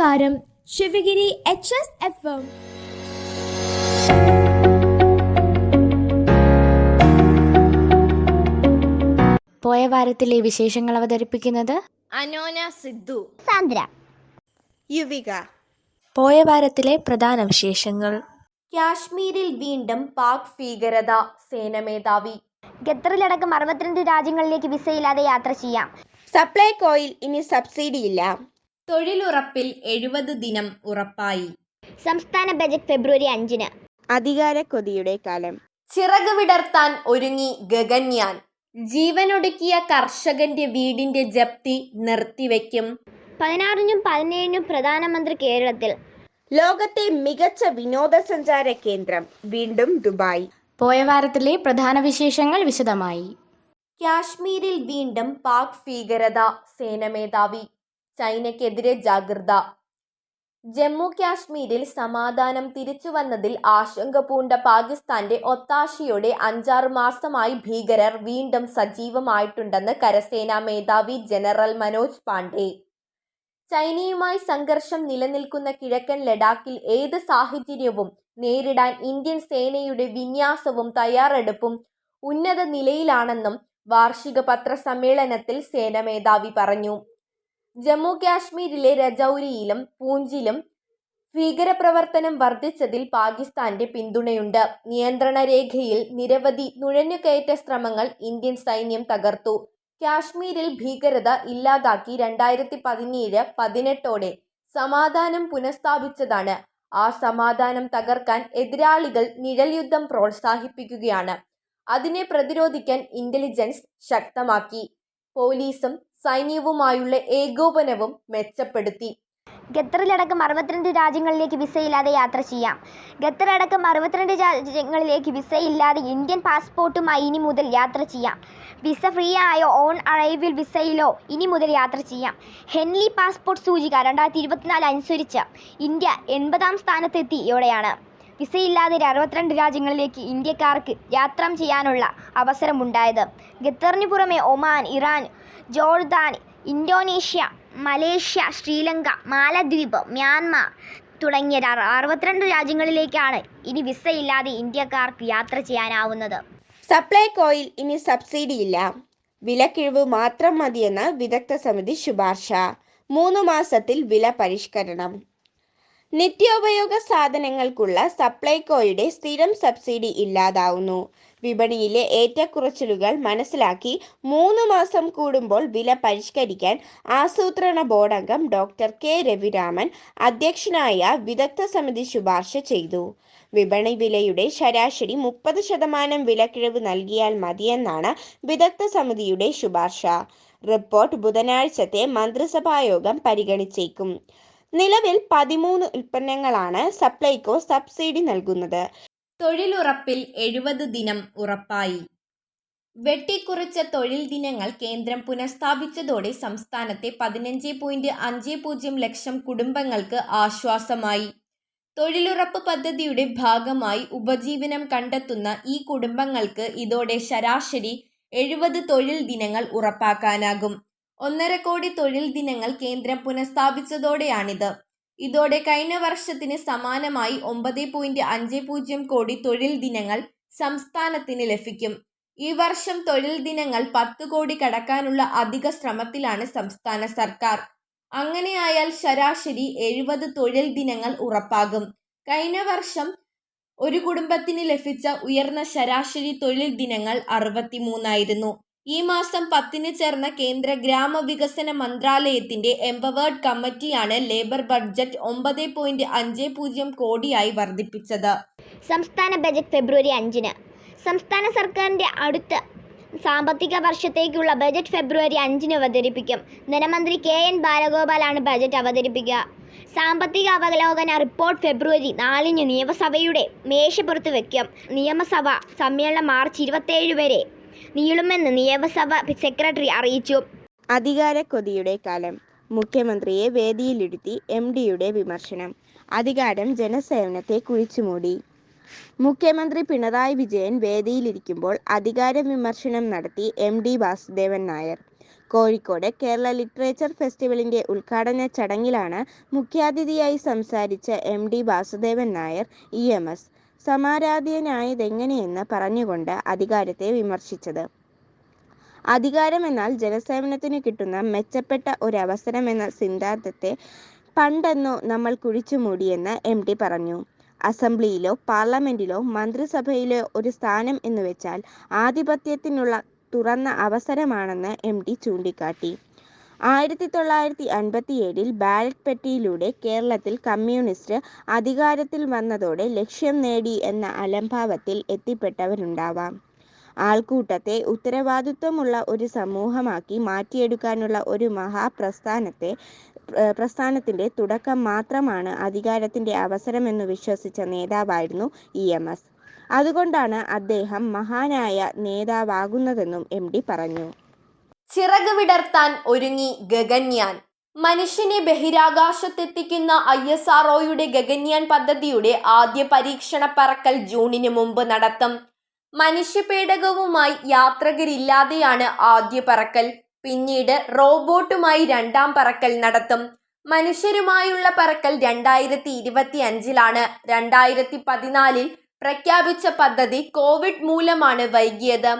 നമസ്കാരം. ശിവഗിരി HSFM. പോയ വാരത്തിലെ വിശേഷങ്ങൾ അവതരിപ്പിക്കുന്നത് അനോന, സിദ്ധു, സാന്ദ്ര, യുവിക. പോയ വാരത്തിലെ പ്രധാന വിശേഷങ്ങൾ. കാശ്മീരിൽ വീണ്ടും പാക് ഭീകരത, സേനമേധാവി. ഖത്തറിലടക്കം 62 രാജ്യങ്ങളിലേക്ക് വിസയില്ലാതെ യാത്ര ചെയ്യാം. സപ്ലൈകോയിൽ ഇനി സബ്സിഡിയില്ല. തൊഴിലുറപ്പിൽ 70 ദിനം ഉറപ്പായി. സംസ്ഥാന ബജറ്റ് ഫെബ്രുവരി 5-ന്. അധികാരക്കൊതിയുടെ കാലം. ചിറക് വിടർത്താൻ ഒരുങ്ങി ഗഗൻയാൻ. ജീവനൊടുക്കിയ കർഷകന്റെ വീടിന്റെ ജപ്തി നിർത്തിവെക്കും. 16-നും 17-നും പ്രധാനമന്ത്രി കേരളത്തിൽ. ലോകത്തെ മികച്ച വിനോദസഞ്ചാര കേന്ദ്രം വീണ്ടും ദുബായ്. പോയ വാരത്തിലെ പ്രധാന വിശേഷങ്ങൾ വിശദമായി. കാശ്മീരിൽ വീണ്ടും പാക് ഭീകരത, സേനമേധാവി. ചൈനയ്ക്കെതിരെ ജാഗ്രത. ജമ്മു കാശ്മീരിൽ സമാധാനം തിരിച്ചുവന്നതിൽ ആശങ്ക പൂണ്ട പാകിസ്ഥാന്റെ ഒത്താശയോടെ 5-6 മാസമായി ഭീകരർ വീണ്ടും സജീവമായിട്ടുണ്ടെന്ന് കരസേനാ മേധാവി ജനറൽ മനോജ് പാണ്ഡെ. ചൈനയുമായി സംഘർഷം നിലനിൽക്കുന്ന കിഴക്കൻ ലഡാക്കിൽ ഏത് സാഹചര്യവും നേരിടാൻ ഇന്ത്യൻ സേനയുടെ വിന്യാസവും തയ്യാറെടുപ്പും ഉന്നത നിലയിലാണെന്നും വാർഷിക പത്രസമ്മേളനത്തിൽ സേനാ മേധാവി പറഞ്ഞു. ജമ്മു കാശ്മീരിലെ രജൌരിയിലും പൂഞ്ചിലും ഭീകരപ്രവർത്തനം വർദ്ധിച്ചതിൽ പാകിസ്ഥാന്റെ പിന്തുണയുണ്ട്. നിയന്ത്രണ രേഖയിൽ നിരവധി നുഴഞ്ഞുകയറ്റ ശ്രമങ്ങൾ ഇന്ത്യൻ സൈന്യം തകർത്തു. കാശ്മീരിൽ ഭീകരത ഇല്ലാതാക്കി 2017-18 സമാധാനം പുനഃസ്ഥാപിച്ചതാണ്. ആ സമാധാനം തകർക്കാൻ എതിരാളികൾ നിഴൽ യുദ്ധം പ്രോത്സാഹിപ്പിക്കുകയാണ്. അതിനെ പ്രതിരോധിക്കാൻ ഇന്റലിജൻസ് ശക്തമാക്കി. പോലീസും സൈന്യവുമായുള്ള ഏകോപനവും മെച്ചപ്പെടുത്തി. ഖത്തറിലടക്കം 62 രാജ്യങ്ങളിലേക്ക് വിസയില്ലാതെ യാത്ര ചെയ്യാം. ഖത്തറടക്കം 62 രാജ്യങ്ങളിലേക്ക് വിസയില്ലാതെ ഇന്ത്യൻ പാസ്പോർട്ടുമായി ഇനി മുതൽ യാത്ര ചെയ്യാം. വിസ ഫ്രീ ആയോ ഓൺ അറൈവൽ വിസയിലോ ഇനി മുതൽ യാത്ര ചെയ്യാം. ഹെൻലി പാസ്പോർട്ട് സൂചിക 2024 അനുസരിച്ച് ഇന്ത്യ 80-ാം സ്ഥാനത്തെത്തിയോടെയാണ് വിസയില്ലാതെ 62 രാജ്യങ്ങളിലേക്ക് ഇന്ത്യക്കാർക്ക് യാത്ര ചെയ്യാനുള്ള അവസരമുണ്ടായത്. ഖത്തറിന് പുറമെ Oman, Iran, Jordan, Indonesia, Malaysia, Sri Lanka, Maldives, Myanmar തുടങ്ങിയ 62 രാജ്യങ്ങളിലേക്കാണ് ഇനി വിസയില്ലാതെ ഇന്ത്യക്കാർക്ക് യാത്ര ചെയ്യാനാവുന്നത്. സപ്ലൈകോയിൽ ഇനി സബ്സിഡിയില്ല. വിലക്കിഴിവ് മാത്രം മതിയെന്ന് വിദഗ്ധ സമിതി ശുപാർശ. 3 മാസത്തിൽ വില പരിഷ്കരണം. നിത്യോപയോഗ സാധനങ്ങൾക്കുള്ള സപ്ലൈകോയുടെ സ്ഥിരം സബ്സിഡി ഇല്ലാതാവുന്നു. വിപണിയിലെ ഏറ്റക്കുറച്ചിലുകൾ മനസ്സിലാക്കി 3 മാസം കൂടുമ്പോൾ വില പരിഷ്കരിക്കാൻ ആസൂത്രണ ബോർഡ് അംഗം ഡോക്ടർ കെ രവിരാമൻ അധ്യക്ഷനായ വിദഗ്ധ സമിതി ശുപാർശ ചെയ്തു. വിപണി വിലയുടെ ശരാശരി 30% വിലക്കിഴിവ് നൽകിയാൽ മതിയെന്നാണ് വിദഗ്ധ സമിതിയുടെ ശുപാർശ. റിപ്പോർട്ട് ബുധനാഴ്ചത്തെ മന്ത്രിസഭായോഗം പരിഗണിച്ചേക്കും. നിലവിൽ 13 ഉൽപ്പന്നങ്ങളാണ് സപ്ലൈകോ സബ്സിഡി നൽകുന്നത്. തൊഴിലുറപ്പിൽ 70 ദിനം ഉറപ്പായി. വെട്ടിക്കുറച്ച തൊഴിൽ ദിനങ്ങൾ കേന്ദ്രം പുനഃസ്ഥാപിച്ചതോടെ സംസ്ഥാനത്തെ 15.50 ലക്ഷം കുടുംബങ്ങൾക്ക് ആശ്വാസമായി. തൊഴിലുറപ്പ് പദ്ധതിയുടെ ഭാഗമായി ഉപജീവനം കണ്ടെത്തുന്ന ഈ കുടുംബങ്ങൾക്ക് ഇതോടെ ശരാശരി 70 തൊഴിൽ ദിനങ്ങൾ ഉറപ്പാക്കാനാകും. 1.5 കോടി തൊഴിൽ ദിനങ്ങൾ കേന്ദ്രം പുനഃസ്ഥാപിച്ചതോടെയാണിത്. ഇതോടെ കഴിഞ്ഞ വർഷത്തിന് സമാനമായി 9.50 കോടി തൊഴിൽ ദിനങ്ങൾ സംസ്ഥാനത്തിന് ലഭിക്കും. ഈ വർഷം തൊഴിൽ ദിനങ്ങൾ 10 കോടി കടക്കാനുള്ള അധിക ശ്രമത്തിലാണ് സംസ്ഥാന സർക്കാർ. അങ്ങനെയായാൽ ശരാശരി 70 തൊഴിൽ ദിനങ്ങൾ ഉറപ്പാകും. കഴിഞ്ഞ വർഷം ഒരു കുടുംബത്തിന് ലഭിച്ച ഉയർന്ന ശരാശരി തൊഴിൽ ദിനങ്ങൾ 63 ഈ മാസം 10-ന് ചേർന്ന കേന്ദ്ര ഗ്രാമവികസന മന്ത്രാലയത്തിന്റെ എംപവേർഡ് കമ്മിറ്റിയാണ് ലേബർ ബഡ്ജറ്റ് 9.50 കോടിയായി വർദ്ധിപ്പിച്ചത്. സംസ്ഥാന ബജറ്റ് ഫെബ്രുവരി 5-ന്. സംസ്ഥാന സർക്കാരിന്റെ അടുത്ത സാമ്പത്തിക വർഷത്തേക്കുള്ള ബജറ്റ് ഫെബ്രുവരി 5-ന് അവതരിപ്പിക്കും. ധനമന്ത്രി KN ബാലഗോപാലാണ് ബജറ്റ് അവതരിപ്പിക്കുക. സാമ്പത്തിക അവലോകന റിപ്പോർട്ട് ഫെബ്രുവരി 4-ന് നിയമസഭയുടെ മേശപ്പുറത്ത് വയ്ക്കും. നിയമസഭാ സമ്മേളനം മാർച്ച് 27 വരെ നീളുമെന്ന് നിയമസഭ സെക്രട്ടറി അറിയിച്ചു. അധികാരക്കൊതിയുടെ കാലം. മുഖ്യമന്ത്രിയെ വേദിയിലിരുത്തി MDയുടെ വിമർശനം. അധികാരം ജനസേവനത്തെ കുഴിച്ചുമൂടി. മുഖ്യമന്ത്രി പിണറായി വിജയൻ വേദിയിലിരിക്കുമ്പോൾ അധികാര വിമർശനം നടത്തി MD വാസുദേവൻ നായർ. കോഴിക്കോട് കേരള ലിറ്ററേച്ചർ ഫെസ്റ്റിവലിൻ്റെ ഉദ്ഘാടന ചടങ്ങിലാണ് മുഖ്യാതിഥിയായി സംസാരിച്ച MD വാസുദേവൻ നായർ EMS സമാരാധ്യനായതെങ്ങനെയെന്ന് പറഞ്ഞുകൊണ്ട് അധികാരത്തെ വിമർശിച്ചത്. അധികാരമെന്നാൽ ജനസേവനത്തിന് കിട്ടുന്ന മെച്ചപ്പെട്ട ഒരവസരമെന്ന സിദ്ധാന്തത്തെ പണ്ടെന്നോ നമ്മൾ കുഴിച്ചുമൂടിയെന്ന് MD പറഞ്ഞു. അസംബ്ലിയിലോ പാർലമെന്റിലോ മന്ത്രിസഭയിലോ ഒരു സ്ഥാനം എന്നുവെച്ചാൽ ആധിപത്യത്തിനുള്ള തുറന്ന അവസരമാണെന്ന് MD ചൂണ്ടിക്കാട്ടി. 1957 ബാലറ്റ് പെട്ടിയിലൂടെ കേരളത്തിൽ കമ്മ്യൂണിസ്റ്റ് അധികാരത്തിൽ വന്നതോടെ ലക്ഷ്യം നേടി എന്ന അലംഭാവത്തിൽ എത്തിപ്പെട്ടവരുണ്ടാവാം. ആൾക്കൂട്ടത്തെ ഉത്തരവാദിത്വമുള്ള ഒരു സമൂഹമാക്കി മാറ്റിയെടുക്കാനുള്ള ഒരു പ്രസ്ഥാനത്തിന്റെ തുടക്കം മാത്രമാണ് അധികാരത്തിന്റെ അവസരമെന്നു വിശ്വസിച്ച നേതാവായിരുന്നു EMS. അതുകൊണ്ടാണ് അദ്ദേഹം മഹാനായ നേതാവാകുന്നതെന്നും MD പറഞ്ഞു. ചിറക് വിടർത്താൻ ഒരുങ്ങി ഗഗൻയാൻ. മനുഷ്യനെ ബഹിരാകാശത്തെത്തിക്കുന്ന ISROയുടെ ഗഗൻയാൻ പദ്ധതിയുടെ ആദ്യ പരീക്ഷണ പറക്കൽ ജൂണിന് മുമ്പ് നടത്തും. മനുഷ്യപേടകവുമായി യാത്രികരില്ലാതെയാണ് ആദ്യ പറക്കൽ. പിന്നീട് റോബോട്ടുമായി രണ്ടാം പറക്കൽ നടത്തും. മനുഷ്യരുമായുള്ള പറക്കൽ 2025-ലാണ്. 2014 പ്രഖ്യാപിച്ച പദ്ധതി കോവിഡ് മൂലമാണ് വൈകിയത്.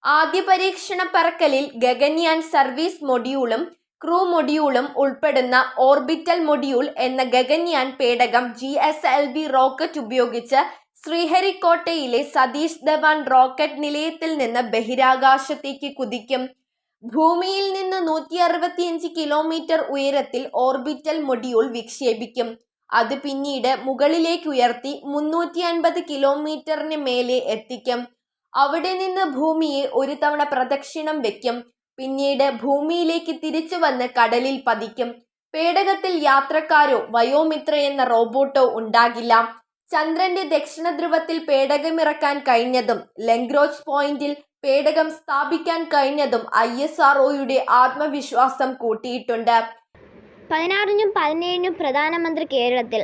ആദ്യ പരീക്ഷണ പറക്കലിൽ ഗഗൻയാൻ സർവീസ് മൊഡ്യൂളും ക്രൂ മൊഡ്യൂളും ഉൾപ്പെടുന്ന ഓർബിറ്റൽ മൊഡ്യൂൾ എന്ന ഗഗൻയാൻ പേടകം GSLV റോക്കറ്റ് ഉപയോഗിച്ച് ശ്രീഹരിക്കോട്ടയിലെ സതീഷ് ധവാൻ റോക്കറ്റ് നിലയത്തിൽ നിന്ന് ബഹിരാകാശത്തേക്ക് കുതിക്കും. ഭൂമിയിൽ നിന്ന് 165 കിലോമീറ്റർ ഉയരത്തിൽ ഓർബിറ്റൽ മൊഡ്യൂൾ വിക്ഷേപിക്കും. അത് പിന്നീട് മുകളിലേക്ക് ഉയർത്തി 350 കിലോമീറ്ററിന് മേലെ എത്തിക്കും. അവിടെ നിന്ന് ഭൂമിയെ ഒരു തവണ പ്രദക്ഷിണം വെക്കും. പിന്നീട് ഭൂമിയിലേക്ക് തിരിച്ചു വന്ന് കടലിൽ പതിക്കും. പേടകത്തിൽ യാത്രക്കാരോ വയോമിത്ര എന്ന റോബോട്ടോ ഉണ്ടാകില്ല. ചന്ദ്രന്റെ ദക്ഷിണ ധ്രുവത്തിൽ പേടകമിറക്കാൻ കഴിഞ്ഞതും ലഗ്രാഞ്ച് പോയിന്റിൽ പേടകം സ്ഥാപിക്കാൻ കഴിഞ്ഞതും ISROയുടെ ആത്മവിശ്വാസം കൂട്ടിയിട്ടുണ്ട്. 16-നും 17-നും പ്രധാനമന്ത്രി കേരളത്തിൽ.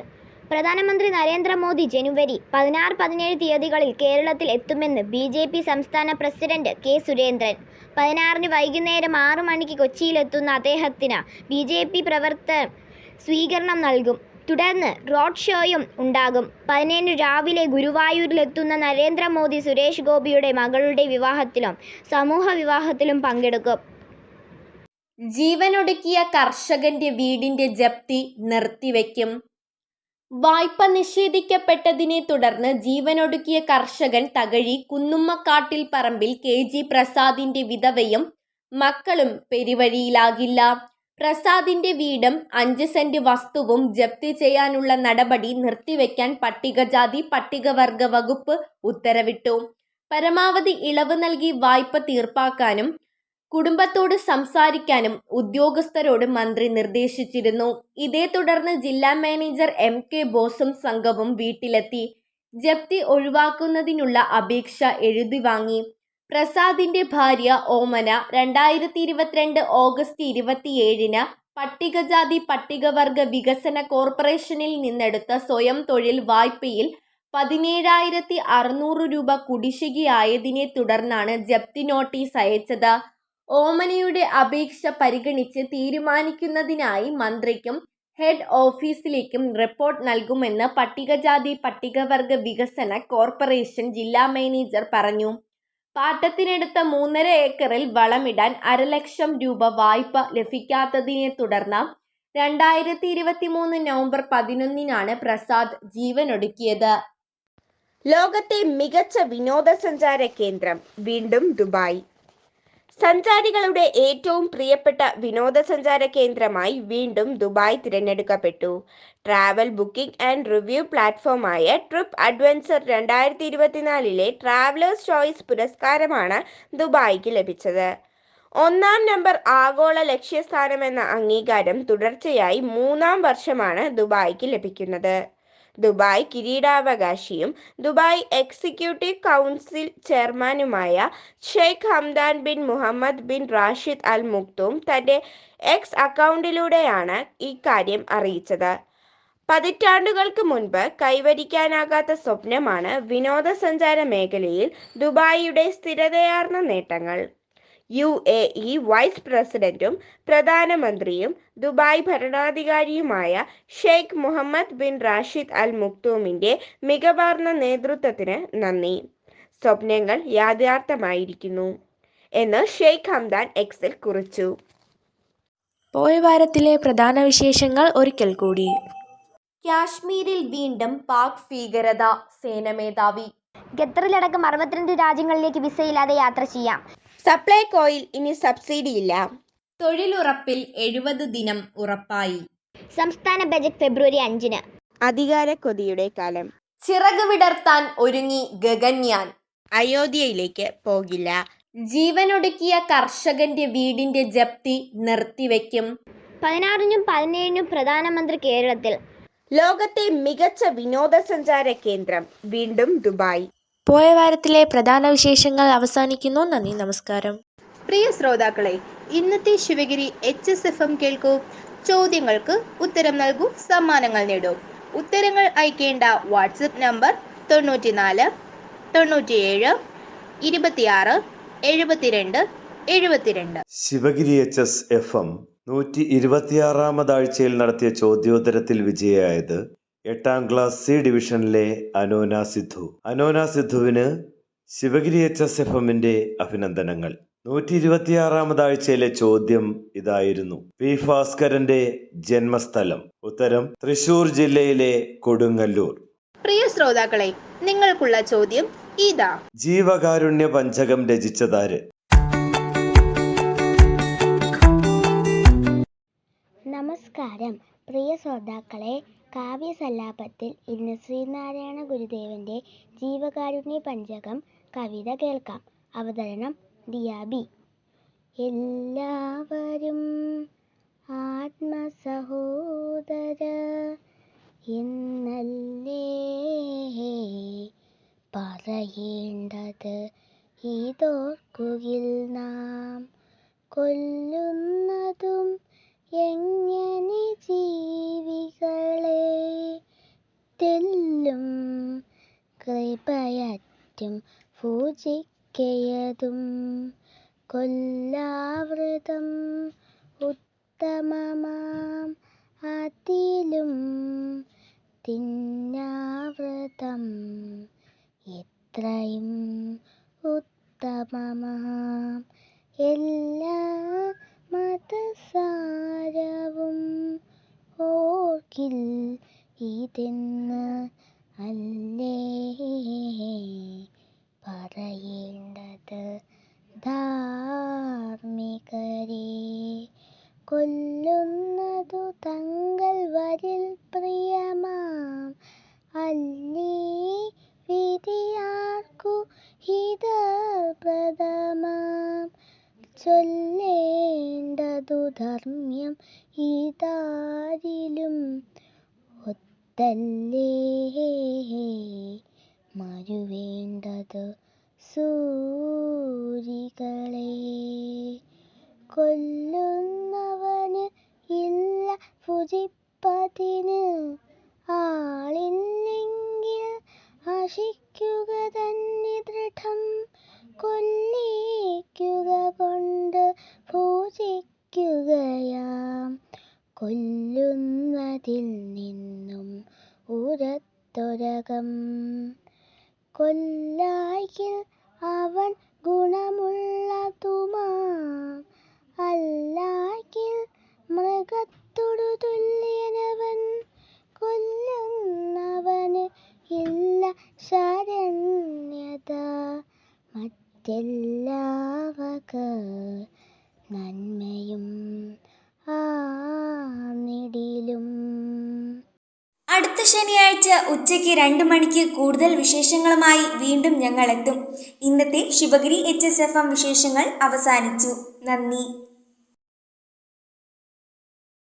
പ്രധാനമന്ത്രി നരേന്ദ്രമോദി ജനുവരി 16-17 തീയതികളിൽ കേരളത്തിൽ എത്തുമെന്ന് BJP സംസ്ഥാന പ്രസിഡന്റ് K. സുരേന്ദ്രൻ. 16-ന് വൈകുന്നേരം 6 മണിക്ക് കൊച്ചിയിലെത്തുന്ന അദ്ദേഹത്തിന് BJP പ്രവർത്തകർ സ്വീകരണം നൽകും. തുടർന്ന് റോഡ് ഷോയും ഉണ്ടാകും. 17-ന് രാവിലെ ഗുരുവായൂരിലെത്തുന്ന നരേന്ദ്രമോദി സുരേഷ് ഗോപിയുടെ മകളുടെ വിവാഹത്തിലും സമൂഹ വിവാഹത്തിലും പങ്കെടുക്കും. ജീവനൊടുക്കിയ കർഷകന്റെ വീടിന്റെ ജപ്തി നിർത്തിവെക്കും. വായ്പ നിഷേധിക്കപ്പെട്ടതിനെ തുടർന്ന് ജീവനൊടുക്കിയ കർഷകൻ തകഴി കുന്നുമ്മക്കാട്ടിൽ പറമ്പിൽ KG പ്രസാദിന്റെ വിധവയും മക്കളും പെരുവഴിയിലാകില്ല. പ്രസാദിന്റെ വീടും 5 സെന്റ് വസ്തുവും ജപ്തി ചെയ്യാനുള്ള നടപടി നിർത്തിവെക്കാൻ പട്ടികജാതി പട്ടികവർഗ വകുപ്പ് ഉത്തരവിട്ടു. പരമാവധി ഇളവ് നൽകി വായ്പ തീർപ്പാക്കാനും കുടുംബത്തോട് സംസാരിക്കാനും ഉദ്യോഗസ്ഥരോട് മന്ത്രി നിർദ്ദേശിച്ചിരുന്നു. ഇതേ തുടർന്ന് ജില്ലാ മാനേജർ MK ബോസും സംഘവും വീട്ടിലെത്തി ജപ്തി ഒഴിവാക്കുന്നതിനുള്ള അപേക്ഷ എഴുതി വാങ്ങി. പ്രസാദിന്റെ ഭാര്യ ഓമന 2022 ഓഗസ്റ്റ് 27-ന് പട്ടികജാതി പട്ടികവർഗ വികസന കോർപ്പറേഷനിൽ നിന്നെടുത്ത സ്വയം തൊഴിൽ വായ്പയിൽ 17,600 രൂപ കുടിശ്ശികയായതിനെ തുടർന്നാണ് ജപ്തി നോട്ടീസ് അയച്ചത്. ഓമനയുടെ അപേക്ഷ പരിഗണിച്ച് തീരുമാനിക്കുന്നതിനായി മന്ത്രിക്കും ഹെഡ് ഓഫീസിലേക്കും റിപ്പോർട്ട് നൽകുമെന്ന് പട്ടികജാതി പട്ടികവർഗ വികസന കോർപ്പറേഷൻ ജില്ലാ മാനേജർ പറഞ്ഞു. പാട്ടത്തിനെടുത്ത 3.5 ഏക്കറിൽ വളമിടാൻ 500,000 രൂപ വായ്പ ലഭിക്കാത്തതിനെ തുടർന്ന് 2023 നവംബർ 11-നാണ് പ്രസാദ് ജീവനൊടുക്കിയത്. ലോകത്തെ മികച്ച വിനോദസഞ്ചാര കേന്ദ്രം വീണ്ടും ദുബായ്. സഞ്ചാരികളുടെ ഏറ്റവും പ്രിയപ്പെട്ട വിനോദസഞ്ചാര കേന്ദ്രമായി വീണ്ടും ദുബായ് തിരഞ്ഞെടുക്കപ്പെട്ടു. ട്രാവൽ ബുക്കിംഗ് ആൻഡ് റിവ്യൂ പ്ലാറ്റ്ഫോമായ ട്രിപ്പ് അഡ്വഞ്ചർ 2024-ലെ ട്രാവലേഴ്സ് ചോയ്സ് പുരസ്കാരമാണ് ദുബായിക്ക് ലഭിച്ചത്. 1-ാം നമ്പർ ആഗോള ലക്ഷ്യസ്ഥാനമെന്ന അംഗീകാരം തുടർച്ചയായി 3-ാം വർഷമാണ് ദുബായിക്ക് ലഭിക്കുന്നത്. ദുബായ് കിരീടാവകാശിയും ദുബായ് എക്സിക്യൂട്ടീവ് കൗൺസിൽ ചെയർമാനുമായ Sheikh Hamdan bin Mohammed bin Rashid Al Maktoum തന്റെ X അക്കൗണ്ടിലൂടെയാണ് ഇക്കാര്യം അറിയിച്ചത്. പതിറ്റാണ്ടുകൾക്ക് മുൻപ് കൈവരിക്കാനാകാത്ത സ്വപ്നമാണ് വിനോദസഞ്ചാര മേഖലയിൽ ദുബായിയുടെ സ്ഥിരതയാർന്ന നേട്ടങ്ങൾ. UAE വൈസ് പ്രസിഡന്റും പ്രധാനമന്ത്രിയും ദുബായ് ഭരണാധികാരിയുമായ Sheikh Mohammed bin Rashid Al മക്തൂമിന്റെ മികവാർന്ന നേതൃത്വത്തിന് നന്ദി. സ്വപ്നങ്ങൾ യാഥാർത്ഥ്യമായിരിക്കുന്നു എന്ന് ഷെയ്ഖ് ഹംദാൻ എക്സിൽ കുറിച്ചു. പോയ വാരത്തിലെ പ്രധാന വിശേഷങ്ങൾ ഒരിക്കൽ കൂടി. കാശ്മീരിൽ വീണ്ടും പാക് ഭീകരത, സേനാമേധാവി. ഖത്തറിലടക്കം 62 രാജ്യങ്ങളിലേക്ക് വിസയില്ലാതെ യാത്ര ചെയ്യാം. സപ്ലൈകോയിൽ ഇനി സബ്സിഡിയില്ല. തൊഴിലുറപ്പിൽ 70 ദിനം ഉറപ്പായി. സംസ്ഥാന ബജറ്റ് ഫെബ്രുവരി 5-ന്. അധികാര കൊതിയുടെ കാലം. ചിറക് വിടർത്താൻ ഒരുങ്ങി ഗഗൻയാൻ. അയോധ്യയിലേക്ക് പോകില്ല. ജീവനൊടുക്കിയ കർഷകന്റെ വീടിന്റെ ജപ്തി നിർത്തിവെക്കും. 16-നും 17-നും പ്രധാനമന്ത്രി കേരളത്തിൽ. ലോകത്തെ മികച്ച വിനോദസഞ്ചാര കേന്ദ്രം വീണ്ടും ദുബായ്. പോയ വാരത്തിലെ പ്രധാന വിശേഷങ്ങൾ അവസാനിക്കുന്നു. നന്ദി, നമസ്കാരം. പ്രിയ ശ്രോതാക്കളെ, ഇന്നത്തെ ശിവഗിരി HSFM കേൾക്കൂ. ചോദ്യങ്ങൾക്ക് ഉത്തരം നൽകൂ, സമ്മാനങ്ങൾ നേടൂ. ഉത്തരങ്ങൾ അയക്കേണ്ട വാട്സപ്പ് നമ്പർ 94 97 26 72 72. ശിവഗിരി HSFM 126-ാമതാഴ്ചയിൽ നടത്തിയ ചോദ്യോത്തരത്തിൽ വിജയിയായത് 8ാം ക്ലാസ് C ഡിവിഷനിലെ അനോന സിദ്ധു. അനോന സിദ്ധുവിന് ശിവഗിരി HSFMന്റെ അഭിനന്ദനങ്ങൾ. 126-ാമതാഴ്ചയിലെ ചോദ്യം ഇതായിരുന്നു: പി ഭാസ്കരന്റെ ജന്മസ്ഥലം. ഉത്തരം തൃശൂർ ജില്ലയിലെ കൊടുങ്ങല്ലൂർ. പ്രിയ ശ്രോതാക്കളെ, നിങ്ങൾക്കുള്ള ചോദ്യം ഇതാ: ജീവകാരുണ്യ പഞ്ചകം രചിച്ചതാര്? നമസ്കാരം പ്രിയ ശ്രോതാക്കളെ, കാവ്യസല്ലാപത്തിൽ ഇന്ന് ശ്രീനാരായണ ഗുരുദേവന്റെ ജീവകാരുണ്യ പഞ്ചകം കവിത കേൾക്കാം. അവതരണം ദിയാബി. എല്ലാവരും ആത്മസഹോദര എന്നല്ലേ പറയേണ്ടത്, ഇതോർക്കുകിൽ നാം കൊല്ലുന്നതും എങ്ങനെ ജീവികളെ, തെല്ലും കൃപയറ്റും പൂജിക്കയതും കൊല്ലാവൃതം ഉത്തമമാം, അതിലും തിന്നാവൃതം എത്രയും ഉത്തമമാം. എല്ലാ മതസാരവും ഓർക്കിൽ ഇതെന്ന് അല്ലേ പറയേണ്ടത്, ധാർമ്മികരെ കൊല്ലുന്നതു തങ്ങൾ വരിൽ പ്രിയമാം, അല്ലേ വിധിയാർക്കു ഹിതപ്രദമാം. ചൊല്ലേണ്ടതു ധർമ്മ്യം ഇതാരിലും ഒത്തല്ലേ മരുവേണ്ടതു സൂരികളെ. കൊല്ലുന്നവന് ഇല്ല ഭുജിപ്പതിന്, ആളില്ലെങ്കിൽ ആശിക്കുക തന്നെ ദൃഢം. കൊല്ലിക്കുക കൊണ്ട് പൂജിക്കുകയാം, കൊല്ലുന്നതിൽ നിന്നും ഉരത്തൊരകം. കൊല്ലായിൽ അവൻ ഗുണമുള്ളതുമാം, അല്ലായിൽ മൃഗത്തോടു തുല്യനവൻ. കൊല്ലുന്നവന് ഇല്ല ശരണ്യത, മറ്റെല്ലാവക നന്മയും ആർന്നിടിലും. അടുത്ത ശനിയാഴ്ച ഉച്ചയ്ക്ക് 2 മണിക്ക് കൂടുതൽ വിശേഷങ്ങളുമായി വീണ്ടും ഞങ്ങൾ എത്തും. ഇന്നത്തെ ശിവഗിരി HSFM വിശേഷങ്ങൾ അവസാനിച്ചു. നന്ദി.